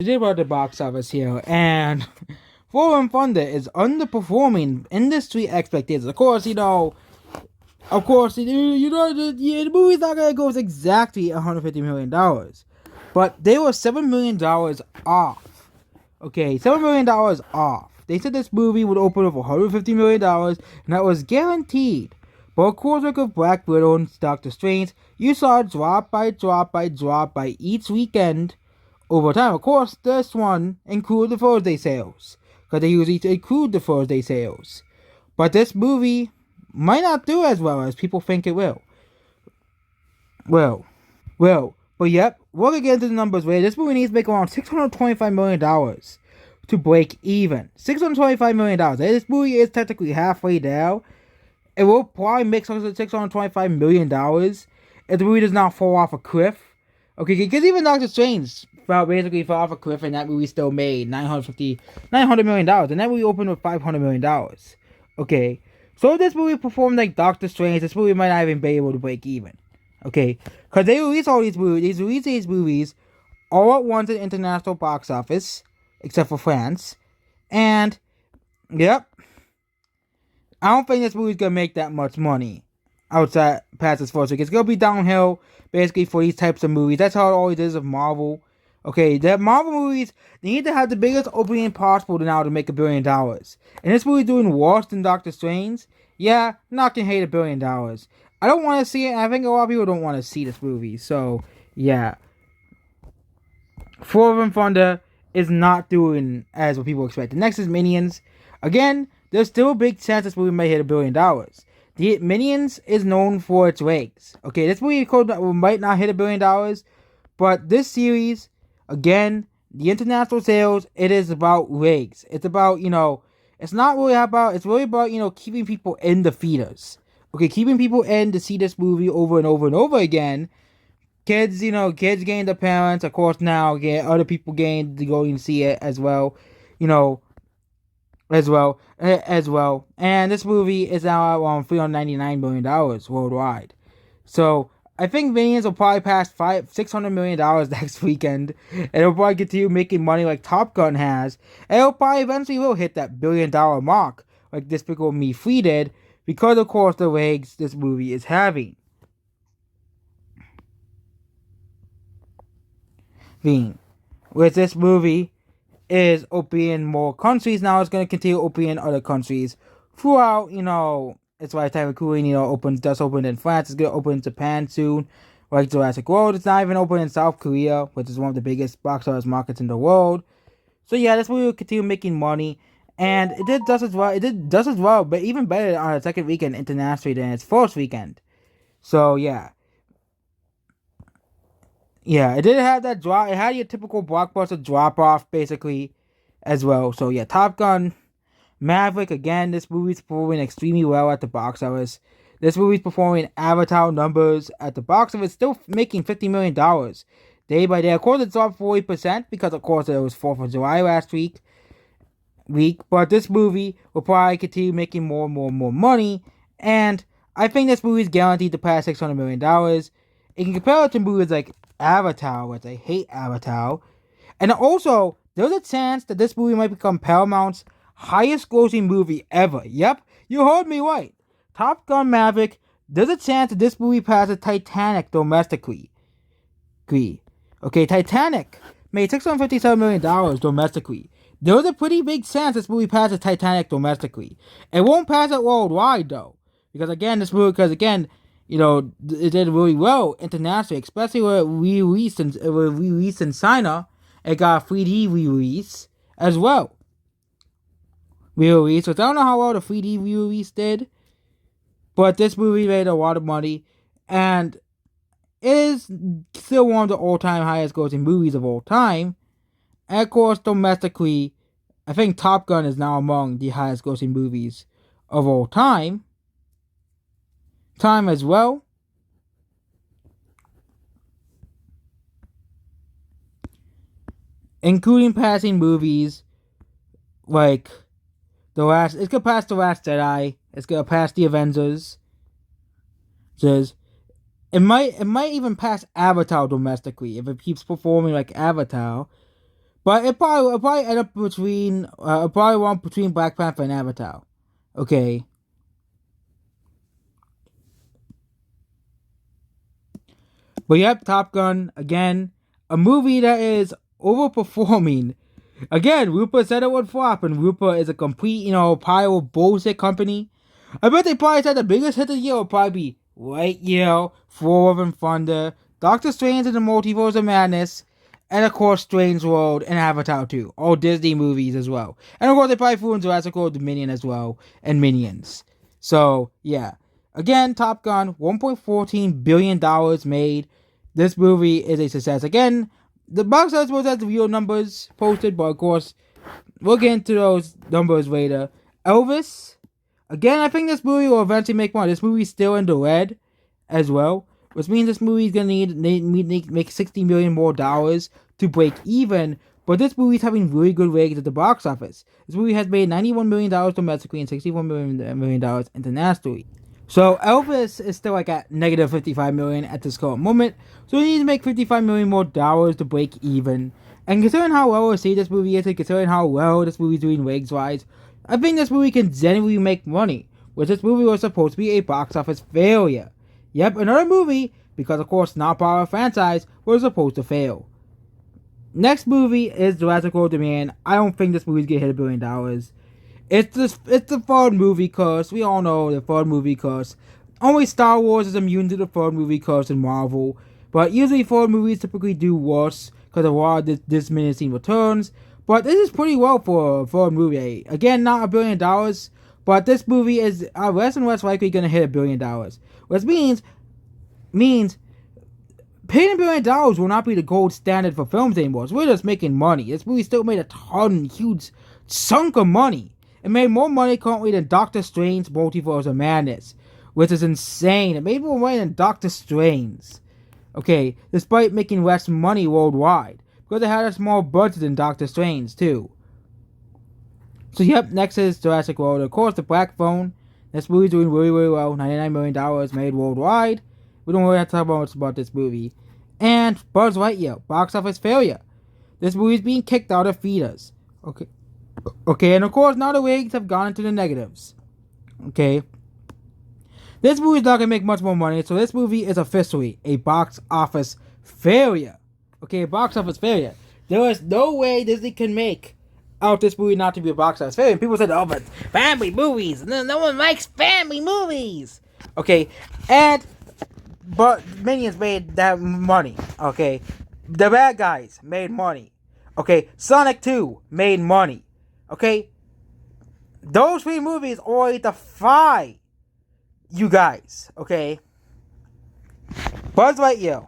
Today about the box office here, and Foreign Thunder is underperforming industry expectations. The movie's not gonna go exactly $150 million, but they were $7 million off. Okay, $7 million off. They said this movie would open with $150 million, and that was guaranteed. But of course, like with Black Widow and Doctor Strange, you saw drop by drop by drop by each weekend over time. Of course, this one included the Thursday sales, because they usually include the Thursday sales. But this movie might not do as well as people think it will. But yep, we're gonna get into the numbers later. This movie needs to make around $625 million to break even. $625 million. This movie is technically halfway down. It will probably make $625 million if the movie does not fall off a cliff. Okay, because even Doctor Strange basically fell off a cliff, and that movie still made $900 million, and that movie opened with $500 million. Okay, so if this movie performed like Doctor Strange, this movie might not even be able to break even. Okay, because they release all these movies, all at once in international box office, except for France, and yep, I don't think this movie's gonna make that much money outside past its first week. It's gonna be downhill basically for these types of movies. That's how it always is of Marvel. Okay, the Marvel movies, they need to have the biggest opening possible now to make $1 billion. And this movie doing worse than Doctor Strange, yeah, not gonna hate $1 billion. I don't want to see it, and I think a lot of people don't want to see this movie. So, yeah. Foreign Thunder is not doing as what people expect. The next is Minions. Again, there's still a big chance this movie may hit $1 billion. The Minions is known for its legs. Okay, this movie might not hit $1 billion, but this series, again, the international sales, it is about legs. It's about, it's not really about, it's really about, keeping people in the theaters. Okay, keeping people in to see this movie over and over and over again. Kids gain their parents, of course, now get other people gain to go and see it as well, as well. And this movie is now at around $399 million worldwide. So I think Minions will probably pass $600 million next weekend, and it'll probably continue making money like Top Gun has, and it'll probably eventually will hit that $1 billion mark like Despicable Me 3 did, because of course the legs this movie is having. With this movie is opening more countries now, it's going to continue opening other countries throughout, its lifetime, including, just opened in France, it's going to open in Japan soon, like Jurassic World. It's not even open in South Korea, which is one of the biggest box office markets in the world. So yeah, this movie will continue making money, and it did just as well, but even better on its second weekend internationally than its first weekend. So yeah. Yeah, it did have that drop. It had your typical blockbuster drop off, basically, as well. So yeah, Top Gun, Maverick, again, this movie's performing extremely well at the box office. This movie's performing Avatar numbers at the box office, still making $50 million day by day. Of course, it dropped 40% because, of course, it was 4th of July last week. But this movie will probably continue making more and more money. And I think this movie is guaranteed to pass $600 million. You can compare it to movies like Avatar, which I hate Avatar. And also, there's a chance that this movie might become Paramount's highest grossing movie ever. Yep, you heard me right. Top Gun Maverick, there's a chance that this movie passes Titanic domestically. Okay, Titanic made $657 million domestically. There's a pretty big chance this movie passes Titanic domestically. It won't pass it worldwide, though. Because again, it did really well internationally, especially when it re-released in China. It got a 3D re-release as well. Which I don't know how well the 3D re-release did, but this movie made a lot of money, and it is still one of the all-time highest grossing movies of all time. And of course, domestically, I think Top Gun is now among the highest grossing movies of all time as well. Including passing movies like it's gonna pass The Last Jedi, it's gonna pass The Avengers. It might even pass Avatar domestically if it keeps performing like Avatar. But it probably end up between it probably won between Black Panther and Avatar. Okay. But yep, Top Gun again, a movie that is overperforming. Again, Rupert said it would flop, and Rupert is a complete, pile of bullshit company. I bet they probably said the biggest hit of the year will probably be Lightyear, Thor and Thunder, Doctor Strange and the Multiverse of Madness, and of course Strange World and Avatar 2. All Disney movies as well. And of course they probably threw in Jurassic World Dominion as well, and Minions. So, yeah. Again, Top Gun, $1.14 billion made. This movie is a success. Again, the box office was at the real numbers posted, but of course, we'll get into those numbers later. Elvis, again, I think this movie will eventually make money. This movie's still in the red as well, which means this movie's gonna need make $60 million more dollars to break even. But this movie's having really good ratings at the box office. This movie has made $91 million domestically and $61 million internationally. So Elvis is still like at negative 55 million at this current moment. So we need to make 55 million more dollars to break even. And considering how well received this movie is, and considering how well this movie's doing ratings wise, I think this movie can genuinely make money. Which this movie was supposed to be a box office failure. Yep, another movie, because of course not part of a franchise, was supposed to fail. Next movie is Jurassic World Dominion. I don't think this movie's gonna hit $1 billion. It's the third movie curse. We all know the third movie curse. Only Star Wars is immune to the third movie curse in Marvel. But usually third movies typically do worse because of a lot of diminishing returns. But this is pretty well for a third movie. Again, not $1 billion. But this movie is less and less likely going to hit $1 billion. Which means paying $1 billion will not be the gold standard for films anymore. So we're just making money. This movie still made a huge chunk of money. It made more money currently than Doctor Strange Multiverse of Madness, which is insane. It made more money than Doctor Strange. Okay, despite making less money worldwide. Because it had a small budget than Doctor Strange, too. So, yep, next is Jurassic World. Of course, the Black Phone. This movie's doing really, really well. $99 million made worldwide. We don't really have to talk much about this movie. And Buzz Lightyear, box office failure. This movie's being kicked out of theaters. Okay, and of course, now the ratings have gone into the negatives. Okay. This movie's not going to make much more money, so this movie is officially a box office failure. Okay, box office failure. There is no way Disney can make out this movie not to be a box office failure. People said, oh, but family movies. No one likes family movies. Okay, but Minions made that money. Okay, the bad guys made money. Okay, Sonic 2 made money. Okay, those three movies already defy you guys. Okay, Buzz Lightyear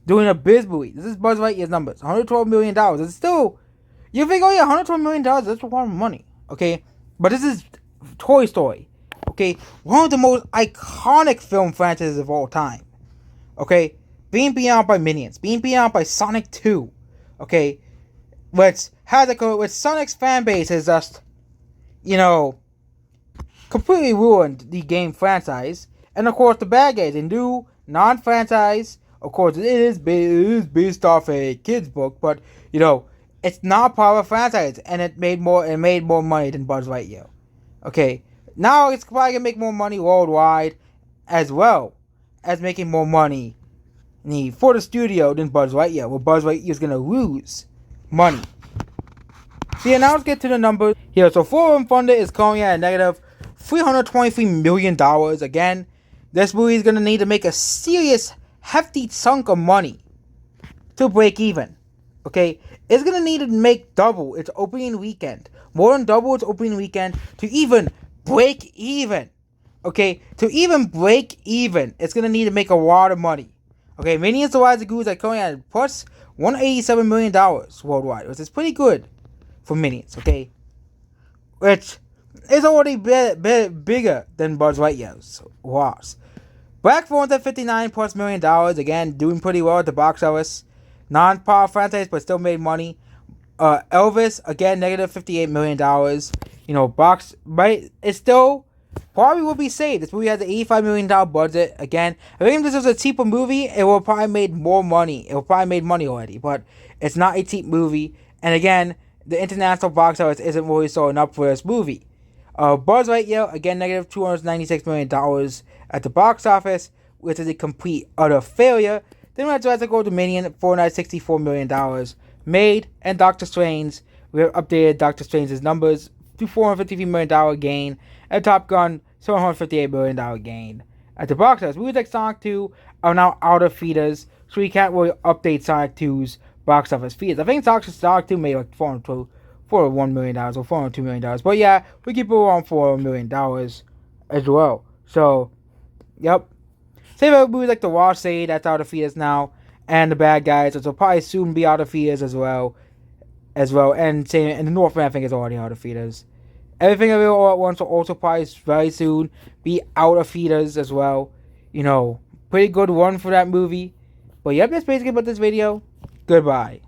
doing a biz movie. This is Buzz Lightyear's numbers. $112 million. It's still, you think, oh yeah, $112 million, that's a lot of money. Okay, but this is Toy Story. Okay, one of the most iconic film franchises of all time. Okay, being beyond by Minions, being beyond by Sonic 2. Okay, which Sonic's fan base has just, completely ruined the game franchise. And of course, the bad guys, a new non-franchise. Of course, it is based off a kid's book, but it's not part of a franchise, and it made more money than Buzz Lightyear. Okay, now it's probably gonna make more money worldwide, as well as making more money for the studio than Buzz Lightyear. Well, Buzz Lightyear is gonna lose money. So yeah, now let's get to the numbers here. So Thor and Thunder is currently at a negative $323 million. Again, this movie is gonna need to make a serious, hefty chunk of money to break even. Okay, it's gonna need to make double its opening weekend, more than double its opening weekend to even break even. Okay, to even break even, it's gonna need to make a lot of money. Okay, Minions: The Rise of Gru is currently at plus $187 million worldwide, which is pretty good for Minions. Okay, which is already bigger than Buzz Lightyear's loss. Black Phone at $59 plus million, again doing pretty well at the box office. Non-power franchise, but still made money. Elvis, again, negative $58 million. But it's still probably will be saved. This movie has an $85 million budget. Again, I think if this was a cheaper movie, it will probably made more money. It will probably made money already, but it's not a cheap movie. And again, the international box office isn't really showing up for this movie. Buzz Lightyear, again, negative $296 million at the box office, which is a complete utter failure. Then we have Jurassic World Dominion, $464 million made, and Doctor Strange. We have updated Doctor Strange's numbers to $453 million gain, and Top Gun, $758 million gain. At the box office, movies like Sonic 2 are now out of theaters, so we can't really update Sonic 2's box office fees. I think Sonic 2 made like $401 million or $402 million. But yeah, we keep it around $4 million as well. So, yep. Same with movies like The Wash Say, that's out of theaters now. And The Bad Guys, which will probably soon be out of theaters as well. And The Northman, I think, is already out of theaters. Everything Everywhere All at Once will also probably very soon be out of theaters as well. You know, pretty good run for that movie. But yep, that's basically about this video. Goodbye.